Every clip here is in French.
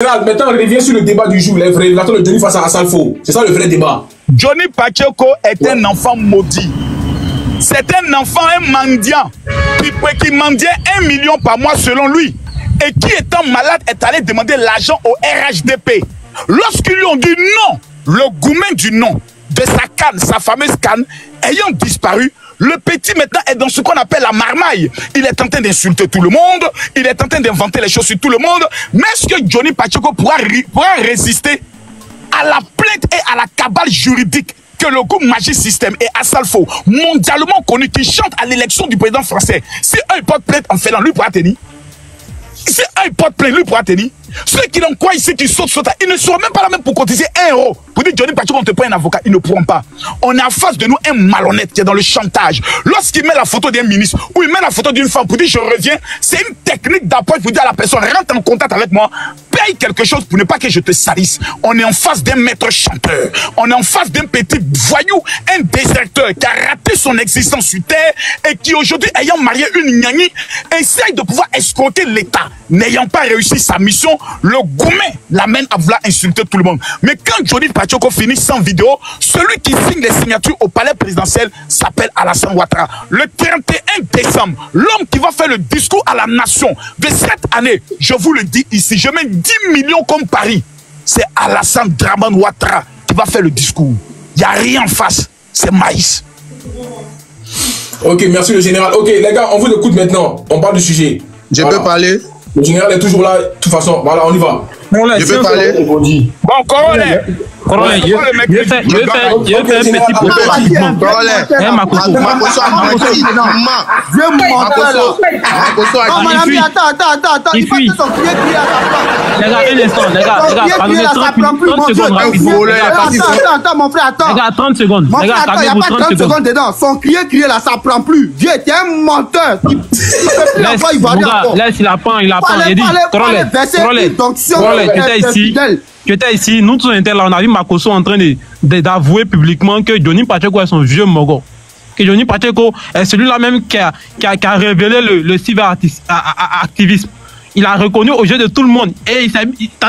Maintenant, on revient sur le débat du jour, les vrais révélateurs de Johnny face à Asalfo. C'est ça le vrai débat. Johnny Pacheco est un enfant maudit. C'est un enfant, un mendiant, qui mendiait 1 million par mois selon lui. Et qui, étant malade, est allé demander l'argent au RHDP. Lorsqu'ils lui ont dit non, le gourmet du nom de sa canne, sa fameuse canne, ayant disparu, le petit maintenant est dans ce qu'on appelle la marmaille. Il est en train d'insulter tout le monde, il est en train d'inventer les choses sur tout le monde. Mais est-ce que Johnny Pacheco pourra résister à la plainte et à la cabale juridique que le groupe Magic System et Asalfo, mondialement connu, qui chante à l'élection du président français? Si eux portent plainte en faisant, lui pourra tenir. Si eux portent plainte, lui pourra tenir. Ceux qui n'ont quoi ici, qui sautent, ils ne seront même pas là même pour cotiser 1 euro. Pour dire Johnny Pacheco, on te prend un avocat, ils ne pourront pas. On a en face de nous un malhonnête qui est dans le chantage. Lorsqu'il met la photo d'un ministre ou il met la photo d'une femme pour dire je reviens, c'est une technique d'approche pour dire à la personne rentre en contact avec moi, paye quelque chose pour ne pas que je te salisse. On est en face d'un maître chanteur. On est en face d'un petit voyou, un déserteur qui a raté son existence sur terre et qui aujourd'hui, ayant marié une gnani, essaye de pouvoir escroquer l'État. N'ayant pas réussi sa mission, le gourmet l'amène à vouloir insulter tout le monde. Mais quand Johnny Pacheco finit sans vidéo, celui qui signe les signatures au palais présidentiel s'appelle Alassane Ouattara. Le 31 décembre, l'homme qui va faire le discours à la nation de cette année, je vous le dis ici, je mets 10 millions comme Paris. C'est Alassane Dramane Ouattara qui va faire le discours. Il n'y a rien en face, c'est maïs. Ok, merci le général. Ok, les gars, on vous écoute maintenant. On parle du sujet. Je peux parler? Le général est toujours là. De toute façon, voilà, on y va. Je peux parler? Bon, Corollaire. Corollaire, je vais faire un petit propos. Corollaire, Makosso a menti. Makosso a dit. Il fuit. Les gars, un instant, les gars, pardonnez 30 secondes rapidement. Attends, mon frère, attends. Les gars, 30 secondes. Mon Les gars, frère, attends, il n'y a pas 30 secondes dedans. Son crier là, ça prend plus. Dieu était un menteur. Laisse, il apprend. Il a dit, Corollaire, tu étais ici, nous tous on était là, on a vu Makosso en train d'avouer publiquement que Johnny Pacheco est son vieux mogo. Que Johnny Pacheco est celui-là même qui a révélé le cyberactivisme. Il a reconnu au jeu de tout le monde. Et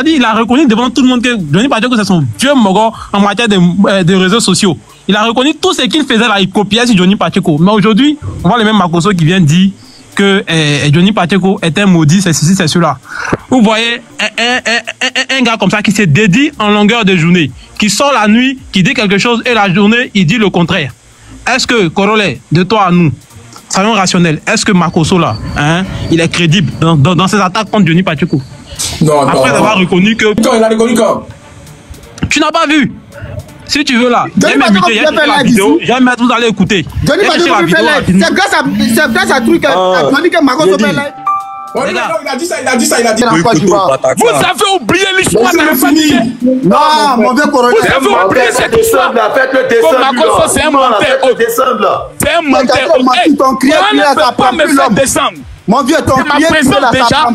il a reconnu devant tout le monde que Johnny Pacheco c'est son vieux mogo en matière de réseaux sociaux. Il a reconnu tout ce qu'il faisait là, il copiait sur Johnny Pacheco. Mais aujourd'hui, on voit le même Makosso qui vient dire que Johnny Pacheco est un maudit, c'est ceci, c'est cela. Vous voyez un gars comme ça qui se dédie en longueur de journée, qui sort la nuit, qui dit quelque chose et la journée, il dit le contraire. Est-ce que, Corollaire, de toi à nous, soyons rationnels, est-ce que Makosso là, il est crédible dans ses attaques contre Johnny Pacheco? Non, après avoir reconnu que... Quand il a reconnu quand? Tu n'as pas vu? Si tu veux là, j'ai même muté, la vidéo, j'ai mettre, vous allez écouter. Johnny Pacheco fait live. C'est grâce à truc que Makosso fait live. Il a dit ça. Vous avez oublié l'histoire de la famille. Non, mon vieux Corollaire. Vous avez oublié cette histoire. Faites-le descendre. Makosso, c'est un menteur. C'est un menteur. On ne peut pas me faire descendre. Mon vieux, ton ma présence déjà,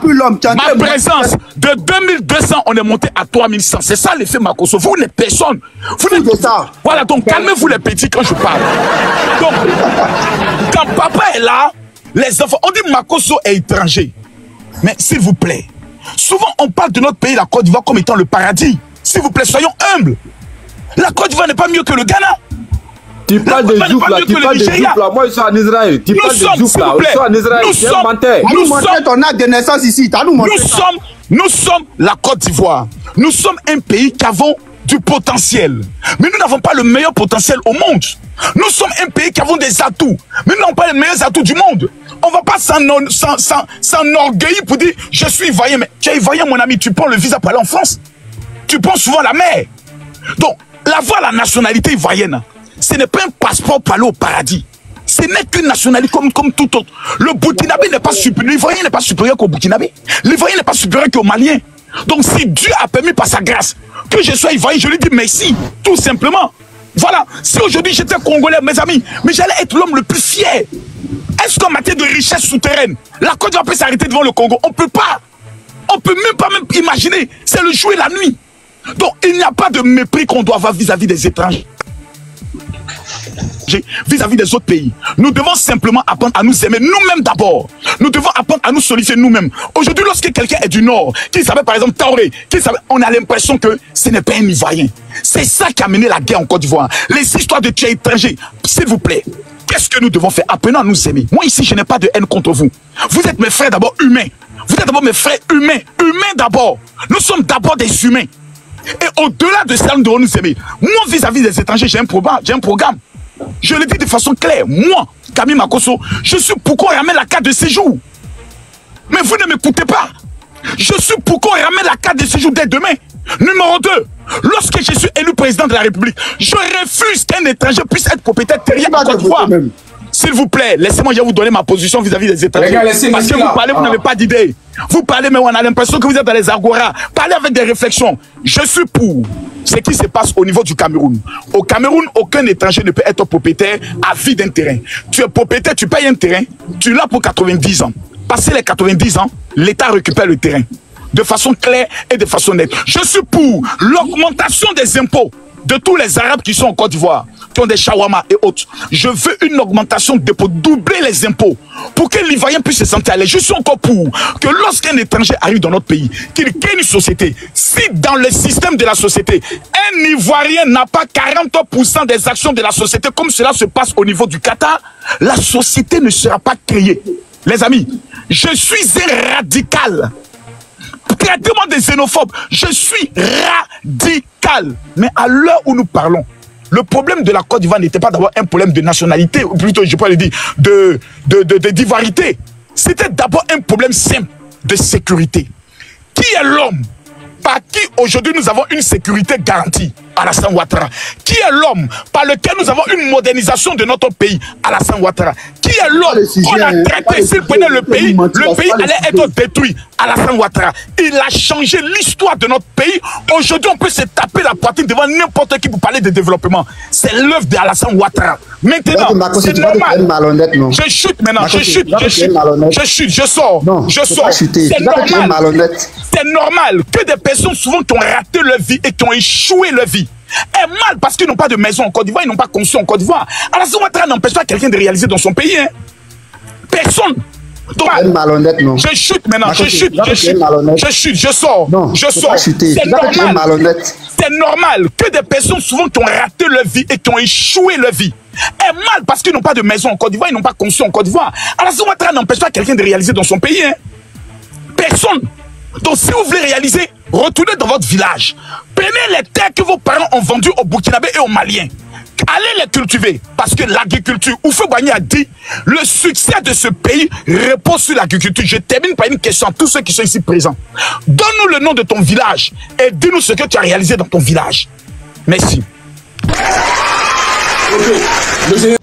ma présence de 2200, on est monté à 3100. C'est ça l'effet Makosso. Vous n'êtes personne. Vous n'êtes ça. Voilà, donc calmez-vous les petits quand je parle. Donc, quand papa est là, les enfants, on dit Makosso est étranger. Mais s'il vous plaît, souvent on parle de notre pays, la Côte d'Ivoire, comme étant le paradis. S'il vous plaît, soyons humbles. La Côte d'Ivoire n'est pas mieux que le Ghana. Tu parles de Djouf là, tu parles de Djouf là. Moi je suis en Israël. Tu parles de Djouf là. Je suis en Israël. Tu es un menteur. Nous sommes ton acte de naissance ici. Nous sommes la Côte d'Ivoire. Nous sommes un pays qui avons du potentiel. Mais nous n'avons pas le meilleur potentiel au monde. Nous sommes un pays qui avons des atouts. Mais nous n'avons pas les meilleurs atouts du monde. On ne va pas s'enorgueillir pour dire je suis ivoirien. Mais tu es ivoirien, mon ami, tu prends le visa pour aller en France. Tu prends souvent la mer. Donc, la nationalité ivoirienne, ce n'est pas un passeport pour aller au paradis. Ce n'est qu'une nationalité comme tout autre. Le Burkinabé n'est pas supérieur. L'Ivoirien n'est pas supérieur qu'au Burkinabé. L'Ivoirien n'est pas supérieur qu'au Malien. Donc si Dieu a permis par sa grâce que je sois ivoirien, je lui dis merci, tout simplement. Voilà, si aujourd'hui j'étais congolais, mes amis, mais j'allais être l'homme le plus fier. Est-ce qu'en matière de richesse souterraine, la Côte d'Ivoire peut s'arrêter devant le Congo? On ne peut pas. On ne peut même pas imaginer. C'est le jour et la nuit. Donc il n'y a pas de mépris qu'on doit avoir vis-à-vis des étrangers. vis-à-vis des autres pays. Nous devons simplement apprendre à nous aimer nous-mêmes d'abord. Nous devons apprendre à nous solidifier nous-mêmes. Aujourd'hui, lorsque quelqu'un est du Nord, qui s'appelle par exemple Traoré, on a l'impression que ce n'est pas un Ivoirien. C'est ça qui a mené la guerre en Côte d'Ivoire. Les histoires de tuer étrangers, s'il vous plaît. Qu'est-ce que nous devons faire? Apprenons à nous aimer. Moi ici, je n'ai pas de haine contre vous. Vous êtes mes frères d'abord humains. Vous êtes d'abord mes frères humains. Humains d'abord. Nous sommes d'abord des humains. Et au-delà de ça, nous devons nous aimer. Moi, vis-à-vis des étrangers, j'ai un programme. Je le dis de façon claire. Moi, Camille Makosso, je suis pour qu'on ramène la carte de séjour. Mais vous ne m'écoutez pas. Je suis pour qu'on ramène la carte de séjour dès demain. Numéro 2, lorsque je suis élu président de la République, je refuse qu'un étranger puisse être propriétaire terrien en Côte d'Ivoire. S'il vous plaît, laissez-moi vous donner ma position vis-à-vis des étrangers. Parce que vous parlez, vous n'avez pas d'idée. Vous parlez, mais on a l'impression que vous êtes dans les agoras. Parlez avec des réflexions. Je suis pour ce qui se passe au niveau du Cameroun. Au Cameroun, aucun étranger ne peut être propriétaire à vie d'un terrain. Tu es propriétaire, tu payes un terrain, tu l'as pour 90 ans. Passé les 90 ans, l'État récupère le terrain. De façon claire et de façon nette. Je suis pour l'augmentation des impôts de tous les Arabes qui sont en Côte d'Ivoire, qui ont des shawarma et autres. Je veux une augmentation d'impôts, doubler les impôts, pour que l'Ivoirien puisse se sentir à l'aise. Je suis encore pour que lorsqu'un étranger arrive dans notre pays, qu'il crée une société, si dans le système de la société, un Ivoirien n'a pas 40% des actions de la société, comme cela se passe au niveau du Qatar, la société ne sera pas créée. Les amis, je suis un radical. Traitez-moi des xénophobes. Je suis radical. Mais à l'heure où nous parlons, le problème de la Côte d'Ivoire n'était pas d'avoir un problème de nationalité, ou plutôt, je peux le dire, d'ivoirité. C'était d'abord un problème simple de sécurité. Qui est l'homme par qui aujourd'hui nous avons une sécurité garantie? Alassane Ouattara. Qui est l'homme par lequel nous avons une modernisation de notre pays? Alassane Ouattara. Qui est l'homme qu'on a traité? S'il prenait le pays allait être détruit. Alassane Ouattara. Il a changé l'histoire de notre pays. Aujourd'hui, on peut se taper la poitrine devant n'importe qui pour parler de développement. C'est l'œuvre d'Alassane Ouattara. Maintenant, c'est normal. Je chute maintenant. Je chute. Je sors. C'est normal. C'est normal que des personnes souvent qui ont raté leur vie et qui ont échoué leur vie est mal parce qu'ils n'ont pas de maison en Côte d'Ivoire, ils n'ont pas conçu en Côte d'Ivoire. Alassane Ouattara n'empêche pas quelqu'un de réaliser dans son pays. Hein. Personne. Donc, je chute maintenant. Je chute. Je sors. C'est normal. C'est normal que des personnes souvent qui ont raté leur vie et qui ont échoué leur vie est mal parce qu'ils n'ont pas de maison en Côte d'Ivoire, ils n'ont pas conçu en Côte d'Ivoire. Alassane Ouattara n'empêche pas quelqu'un de réaliser dans son pays. Hein. Personne. Donc si vous voulez réaliser, retournez dans votre village. Prenez les terres que vos parents ont vendues aux Burkinabés et aux Maliens. Allez les cultiver. Parce que l'agriculture, Houphouët-Boigny a dit, le succès de ce pays repose sur l'agriculture. Je termine par une question à tous ceux qui sont ici présents. Donne-nous le nom de ton village et dis-nous ce que tu as réalisé dans ton village. Merci. Okay.